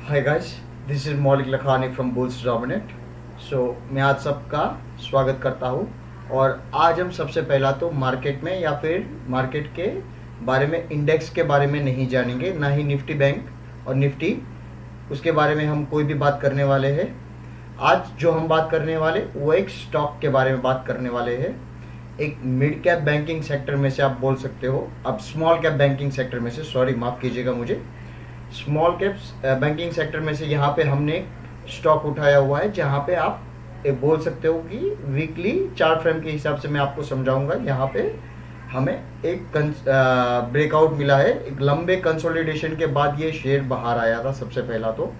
Hi guys, this is मौलिक Lakhani from bulls dominate. मैं आज सबका स्वागत करता हूँ। और आज हम सबसे पहला तो मार्केट में या फिर मार्केट के बारे में, इंडेक्स के बारे में नहीं जानेंगे, ना ही निफ्टी बैंक और निफ्टी, उसके बारे में हम कोई भी बात करने वाले हैं। आज जो हम बात करने वाले वो एक स्टॉक के बारे में बात करने वाले हैं। एक मिड कैप बैंकिंग सेक्टर में से आप बोल सकते हो, अब स्मॉल कैप बैंकिंग सेक्टर में से, सॉरी माफ़ कीजिएगा मुझे, स्मॉल कैप्स बैंकिंग सेक्टर में से यहाँ पे हमने स्टॉक उठाया हुआ है, जहाँ पे आप बोल सकते हो कि वीकली चार्ट फ्रेम के हिसाब से मैं आपको समझाऊंगा। यहाँ पे हमें एक ब्रेकआउट मिला है, एक लंबे कंसोलिडेशन के बाद ये शेयर बाहर आया था सबसे पहला तो,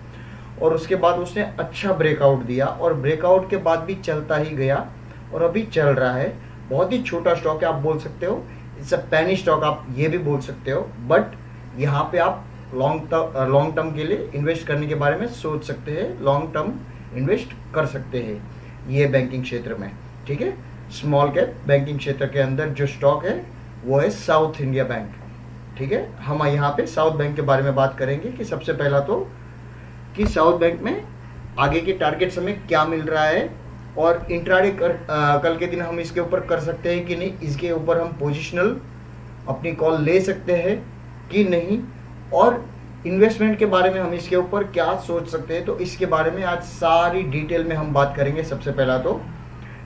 और उसके बाद उसने अच्छा ब्रेकआउट दिया और ब्रेकआउट के बाद भी चलता ही गया और अभी चल रहा है। बहुत ही छोटा स्टॉक है, आप बोल सकते हो इट्स अ पेनी स्टॉक, आप ये भी बोल सकते हो। बट यहाँ पे आप लॉन्ग टर्म के लिए इन्वेस्ट करने के बारे में सोच सकते हैं, लॉन्ग टर्म इन्वेस्ट कर सकते हैं ये बैंकिंग क्षेत्र में। ठीक है, स्मॉल कैप बैंकिंग क्षेत्र के अंदर जो स्टॉक है वो है साउथ इंडिया बैंक। ठीक है, हम यहाँ पे साउथ बैंक के बारे में बात करेंगे कि सबसे पहला तो कि साउथ बैंक में आगे के टारगेट्स हमें क्या मिल रहा है, और इंट्राडे कल के दिन हम इसके ऊपर कर सकते हैं कि नहीं, इसके ऊपर हम पोजिशनल अपनी कॉल ले सकते हैं कि नहीं, और इन्वेस्टमेंट के बारे में हम इसके ऊपर क्या सोच सकते हैं। तो इसके बारे में आज सारी डिटेल में हम बात करेंगे। सबसे पहला तो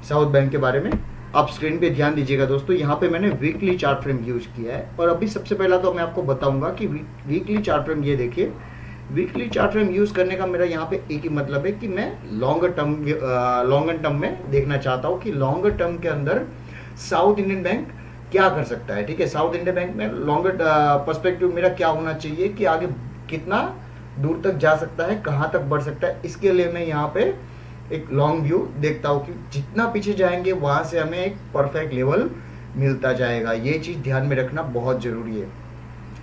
साउथ बैंक के बारे में आप स्क्रीन पे ध्यान दीजिएगा दोस्तों, यहाँ पे मैंने वीकली चार्ट फ्रेम यूज किया है। और अभी सबसे पहला तो मैं आपको बताऊंगा कि वीकली चार्ट फ्रेम, ये देखिए, वीकली चार्ट फ्रेम यूज करने का मेरा यहाँ पे एक ही मतलब है कि मैं लॉन्गर टर्म में देखना चाहता हूँ कि लॉन्गर टर्म के अंदर साउथ इंडियन बैंक क्या कर सकता है। ठीक है, साउथ इंडियन बैंक में लॉन्गर पर्सपेक्टिव मेरा क्या होना चाहिए कि आगे कितना दूर तक जा सकता है, कहाँ तक बढ़ सकता है। इसके लिए मैं यहाँ पे एक लॉन्ग व्यू देखता हूँ कि जितना पीछे जाएंगे वहाँ से हमें एक परफेक्ट लेवल मिलता जाएगा। ये चीज़ ध्यान में रखना बहुत ज़रूरी है।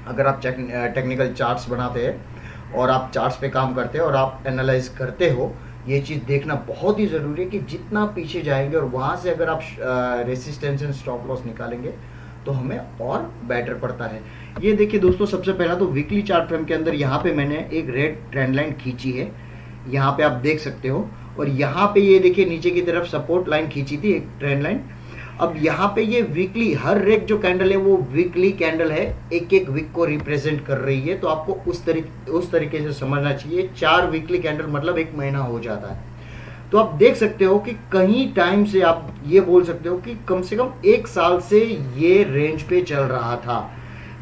अगर आप टेक्निकल चार्ट्स बनाते हैं और आप चार्ट्स पे काम करते हैं और आप एनालाइज करते हो, ये चीज़ देखना बहुत ही ज़रूरी है कि जितना पीछे जाएंगे और वहाँ से अगर आप रेसिस्टेंस एंड स्टॉप लॉस निकालेंगे तो हमें और बेटर पड़ता है। ये देखिए दोस्तों, सबसे पहला तो वीकली चार्ट फ्रेम के अंदर यहाँ पे मैंने एक रेड ट्रेंड लाइन खींची है, यहाँ पे आप देख सकते हो। और यहाँ पे ये देखिए नीचे की तरफ सपोर्ट लाइन खींची थी, एक ट्रेंड लाइन। अब यहाँ पे ये वीकली, हर रेड जो कैंडल है वो वीकली कैंडल है, एक एक वीक को रिप्रेजेंट कर रही है। तो आपको उस तरीके से समझना चाहिए। 4 वीकली कैंडल मतलब 1 महीना हो जाता है। तो आप देख सकते हो कि कहीं टाइम से आप ये बोल सकते हो कि कम से कम 1 साल से ये रेंज पे चल रहा था।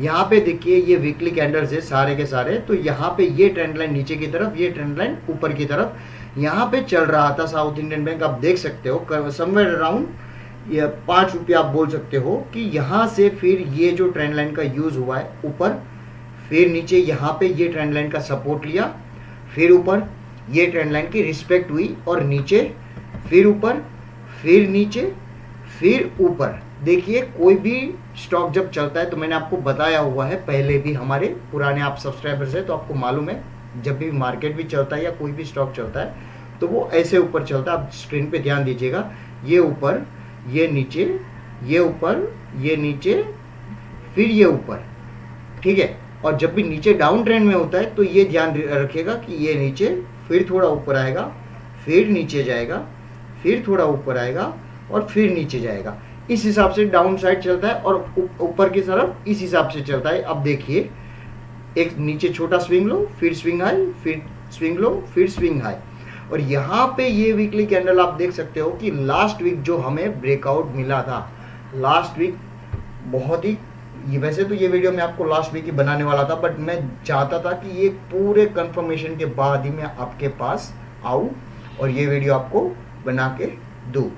यहाँ पे देखिए ये वीकली कैंडल्स है सारे के सारे। तो यहाँ पे ये ट्रेंड लाइन नीचे की तरफ, ये ट्रेंड लाइन ऊपर की तरफ, यहाँ पे चल रहा था साउथ इंडियन बैंक। आप देख सकते हो समवेयर अराउंड ये 5 रुपया आप बोल सकते हो कि यहाँ से फिर ये जो ट्रेंड लाइन का यूज हुआ है ऊपर, फिर नीचे यहाँ पे ये ट्रेंड लाइन का सपोर्ट लिया, फिर ऊपर ये ट्रेंड लाइन की रिस्पेक्ट हुई और नीचे, फिर ऊपर, फिर नीचे, फिर ऊपर। देखिए कोई भी स्टॉक जब चलता है, तो मैंने आपको बताया हुआ है पहले भी, हमारे पुराने आप सब्सक्राइबर्स हैं तो आपको मालूम है, जब भी मार्केट भी चलता है या कोई भी स्टॉक चलता है तो वो ऐसे ऊपर चलता है। आप स्क्रीन पे ध्यान दीजिएगा, ये ऊपर, ये नीचे, ये ऊपर, ये नीचे, फिर ये ऊपर। ठीक है, और जब भी नीचे डाउन ट्रेंड में होता है तो ये ध्यान रखिएगा कि ये नीचे, फिर थोड़ा ऊपर आएगा, फिर नीचे जाएगा, फिर थोड़ा ऊपर आएगा और फिर नीचे जाएगा। इस हिसाब से डाउन साइड चलता है और ऊपर की तरफ इस हिसाब से चलता है। अब देखिए, एक नीचे छोटा स्विंग लो, फिर स्विंग हाई, फिर स्विंग लो, फिर स्विंग हाई। और यहाँ पे ये वीकली कैंडल आप देख सकते हो कि लास्ट वीक जो हमें ब्रेकआउट मिला था, लास्ट वीक बहुत ही, वैसे तो ये वीडियो मैं आपको लास्ट वीक ही बनाने वाला था, बट मैं चाहता था कि ये पूरे कंफर्मेशन के बाद ही मैं आपके पास आऊँ और ये वीडियो आपको बना के दूँ।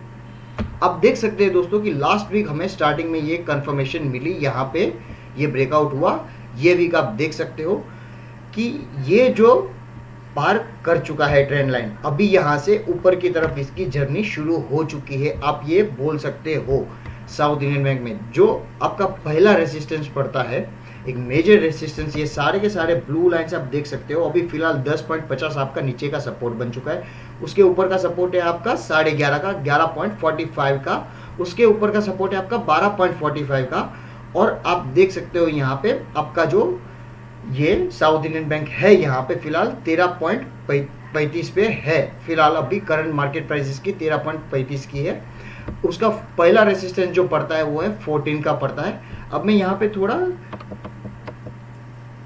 आप देख सकते हैं दोस्तों कि लास्ट वीक हमें स्टार्टिंग में ये कंफर्मेशन मिली, यहाँ पे ये ब्रेकआउट हुआ। ये वीक आप देख सकते हो कि ये जो पार कर चुका है ट्रेंड लाइन, अभी यहाँ से ऊपर की तरफ इसकी जर्नी शुरू हो चुकी है। आप ये बोल सकते हो साउथ इंडियन बैंक में जो आपका पहला रेसिस्टेंस पड़ता है, एक मेजर रेसिस्टेंस, ये सारे के सारे ब्लू लाइन्स आप देख सकते हो। अभी फिलहाल 10.50 आपका नीचे का सपोर्ट बन चुका है। उसके ऊपर का सपोर्ट है आपका 11.5 का, 11.45 का। उसके ऊपर का सपोर्ट है आपका 12.45 का। और आप देख सकते हो यहाँ पे आपका जो ये साउथ इंडियन बैंक है यहाँ पे फिलहाल 13.35 पे है फिलहाल, अभी करंट मार्केट प्राइस इसकी 13.35 की है। उसका पहला रेसिस्टेंस जो पड़ता है वो है 14 का पड़ता है। अब मैं यहाँ पे थोड़ा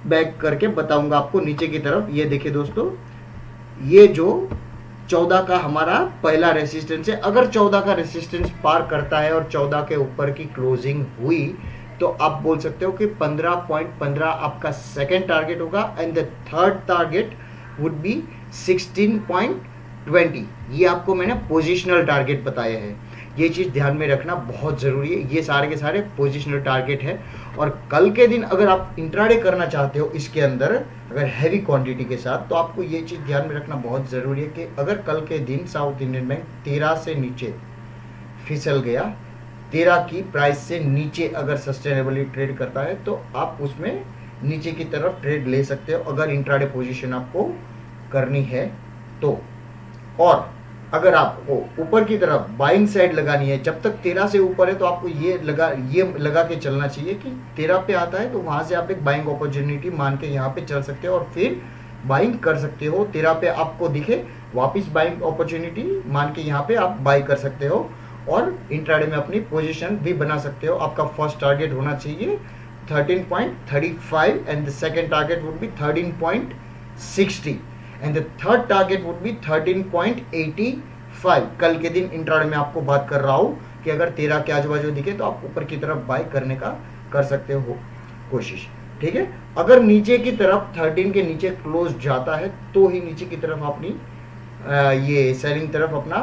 बैक करके बताऊंगा आपको नीचे की तरफ। ये देखिए दोस्तों, ये जो 14 का हमारा पहला रेसिस्टेंस है, अगर 14 का रेसिस्टेंस पार करता है और 14 के ऊपर की क्लोजिंग हुई तो आप बोल सकते हो कि 15.15 आपका सेकेंड टारगेट होगा and the third target would be 16.20। ये आपको मैंने पोजिशनल टारगेट बताए हैं, ये चीज़ ध्यान में रखना बहुत ज़रूरी है। ये सारे के सारे पोजिशनल टारगेट है। और कल के दिन अगर आप इंट्राडे करना चाहते हो इसके अंदर अगर हैवी क्वांटिटी के साथ, तो आपको ये चीज़ ध्यान में रखना बहुत ज़रूरी है कि अगर कल के दिन साउथ इंडियन बैंक 13 से नीचे फिसल गया, 13 की प्राइस से नीचे अगर सस्टेनेबली ट्रेड करता है तो आप उसमें नीचे की तरफ ट्रेड ले सकते हो अगर इंट्राडे पोजीशन आपको करनी है तो। और अगर आपको ऊपर की तरफ बाइंग साइड लगानी है, जब तक 13 से ऊपर है तो आपको ये लगा के चलना चाहिए कि 13 पे आता है तो वहां से आप एक बाइंग अपॉर्चुनिटी मान के यहाँ पे चल सकते हो और फिर बाइंग कर सकते हो। 13 पे आपको दिखे वापस बाइंग अपॉर्चुनिटी मान के यहाँ पे आप बाई कर सकते हो और इंट्राडे में अपनी पोजीशन भी बना सकते हो। आपका फर्स्ट टारगेट होना चाहिए 13.35 and the second target would be 13.60 and the third target would be 13.85। कल के दिन इंट्राडे में आपको बात कर रहा हूँ कि अगर 13 के आजू बाजू दिखे तो आप ऊपर की तरफ बाय करने का कर सकते हो कोशिश, ठीक है। अगर नीचे की तरफ 13 के नीचे क्लोज जाता है तो ही नीचे की तरफ अपनी ये सेलिंग तरफ अपना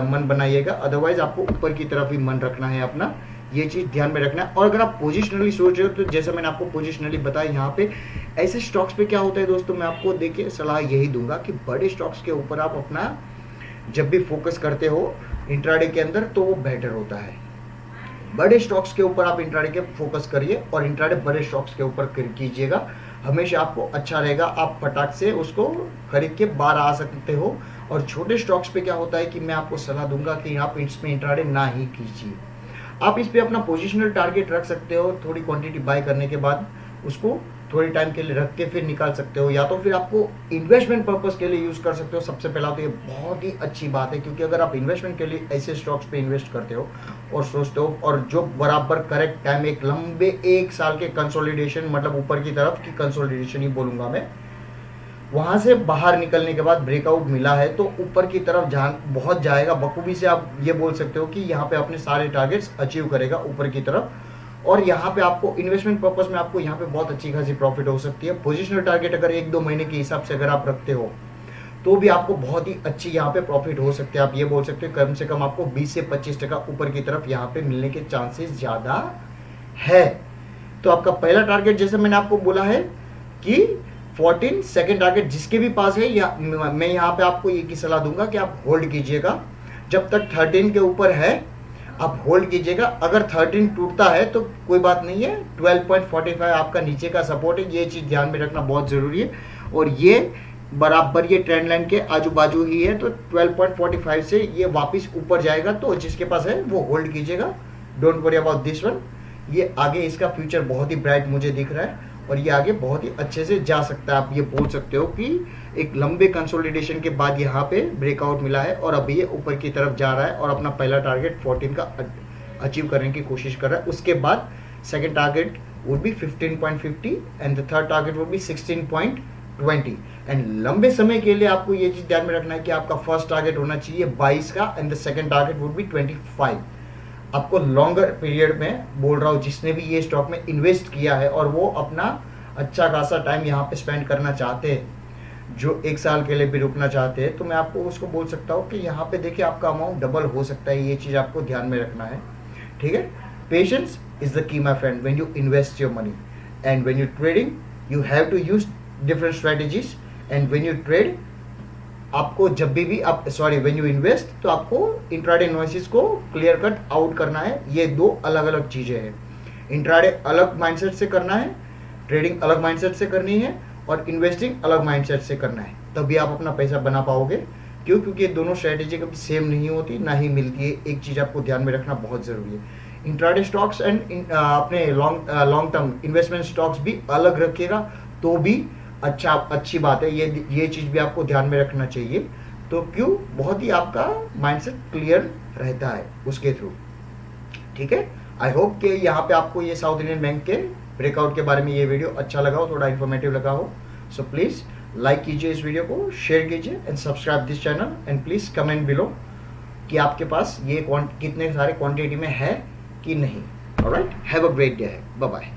मन बनाइएगा, अदरवाइज आपको ऊपर की तरफ ही मन रखना है अपना, ये चीज़ ध्यान में रखना है। और अगर आप पोजिशनली सोच रहे हो तो जैसा मैंने आपको पोजिशनली बताया, यहाँ पे ऐसे स्टॉक्स पे क्या होता है दोस्तों, मैं आपको देखिए सलाह यही दूंगा कि बड़े स्टॉक्स के ऊपर आप अपना जब भी फोकस करते हो इंट्राडे के अंदर तो वो बेटर होता है। बड़े स्टॉक्स के ऊपर आप इंट्राडे के फोकस करिए और इंट्राडे बड़े स्टॉक्स के ऊपर कीजिएगा, हमेशा आपको अच्छा रहेगा। आप फटाक से उसको खरीद के बाहर आ सकते हो। और छोटे स्टॉक्स पे क्या होता है कि मैं आपको सलाह दूंगा कि आप इसमें इंट्राडे ना ही कीजिए। आप इस पे अपना पोजिशनल टारगेट रख सकते हो, थोड़ी क्वांटिटी बाय करने के बाद उसको थोड़ी टाइम के लिए रख के फिर निकाल सकते हो, या तो फिर आपको इन्वेस्टमेंट पर्पस के लिए यूज़ कर सकते हो। सबसे पहला तो ये बहुत ही अच्छी बात है, क्योंकि अगर आप इन्वेस्टमेंट के लिए ऐसे स्टॉक्स पे इन्वेस्ट करते हो और सोचते हो और जो बराबर करेक्ट टाइम एक लंबे 1 साल के कंसोलिडेशन, मतलब ऊपर की तरफ की कंसोलिडेशन ही बोलूँगा मैं, वहाँ से बाहर निकलने के बाद ब्रेकआउट मिला है तो ऊपर की तरफ बहुत जाएगा बखूबी से। आप ये बोल सकते हो कि यहाँ पे अपने सारे टारगेट्स अचीव करेगा ऊपर की तरफ, और यहाँ पे आपको इन्वेस्टमेंट पर्पस में आपको यहाँ पे बहुत अच्छी खासी प्रॉफिट हो सकती है। पोजिशनल टारगेट अगर 1-2 महीने के हिसाब से अगर आप रखते हो तो भी आपको बहुत ही अच्छी यहाँ पे प्रॉफिट हो सकते हैं। आप ये बोल सकते हो कम से कम आपको 20 से 25% ऊपर की तरफ यहाँ पे मिलने के चांसेस ज़्यादा है। तो आपका पहला टारगेट जैसे मैंने आपको बोला है कि 14, सेकेंड टारगेट जिसके भी पास है, या मैं यहाँ पे आपको ये की सलाह दूंगा कि आप होल्ड कीजिएगा जब तक 13 के ऊपर है, आप होल्ड कीजिएगा। अगर 13 टूटता है तो कोई बात नहीं है, 12.45 आपका नीचे का सपोर्ट है, ये चीज़ ध्यान में रखना बहुत ज़रूरी है। और ये बराबर ये ट्रेंड लाइन के आजू बाजू ही है, तो 12.45 से ये वापस ऊपर जाएगा, तो जिसके पास है वो होल्ड कीजिएगा, don't worry about this one. ये आगे इसका फ्यूचर बहुत ही ब्राइट मुझे दिख रहा है और ये आगे बहुत ही अच्छे से जा सकता है। आप ये बोल सकते हो कि एक लंबे कंसोलिडेशन के बाद यहाँ पे ब्रेकआउट मिला है और अभी ये ऊपर की तरफ जा रहा है और अपना पहला टारगेट 14 का अचीव करने की कोशिश कर रहा है। उसके बाद second target would be 15.50 and the third target would be 16.20। And लंबे समय के लिए आपको ये चीज़ ध्यान में रखना है कि आपका फर्स्ट टारगेट होना चाहिए 22 का and the second target would be 25। आपको लॉन्गर पीरियड में बोल रहा हूँ, जिसने भी ये स्टॉक में इन्वेस्ट किया है और वो अपना अच्छा खासा टाइम यहाँ पे स्पेंड करना चाहते हैं, जो 1 साल के लिए भी रुकना चाहते हैं, तो मैं आपको उसको बोल सकता हूँ कि यहाँ पे देखिए आपका अमाउंट डबल हो सकता है। ये चीज़ आपको ध्यान में रखना है, ठीक है। Patience is the key my friend when you invest your money and when you trading you have to use different strategies and when you trade आपको जब भी आप व्हेन यू इन्वेस्ट तो आपको इंट्राडे नॉइसेस को क्लियर कट आउट करना है। ये 2 अलग अलग चीज़ें हैं। इंट्राडे अलग माइंडसेट से करना है, ट्रेडिंग अलग माइंडसेट से करनी है और इन्वेस्टिंग अलग माइंडसेट से करना है, तभी आप अपना पैसा बना पाओगे। क्यों? क्योंकि ये दोनों स्ट्रेटेजी कभी सेम नहीं होती, ना ही मिलती है। एक चीज़ आपको ध्यान में रखना बहुत ज़रूरी है, इंट्राडे स्टॉक्स एंड अपने लॉन्ग टर्म इन्वेस्टमेंट स्टॉक्स भी अलग रखिएगा, तो भी अच्छी बात है। ये चीज़ भी आपको ध्यान में रखना चाहिए। तो क्यों, बहुत ही आपका माइंडसेट क्लियर रहता है उसके थ्रू। ठीक है, आई होप कि यहाँ पे आपको ये साउथ इंडियन बैंक के ब्रेकआउट के बारे में ये वीडियो अच्छा लगा हो, थोड़ा इन्फॉर्मेटिव लगा हो। सो प्लीज़ लाइक कीजिए इस वीडियो को, शेयर कीजिए and subscribe this channel, and please comment below कि आपके पास ये कितने सारे क्वांटिटी में है कि नहीं। Alright, have a great day, bye bye.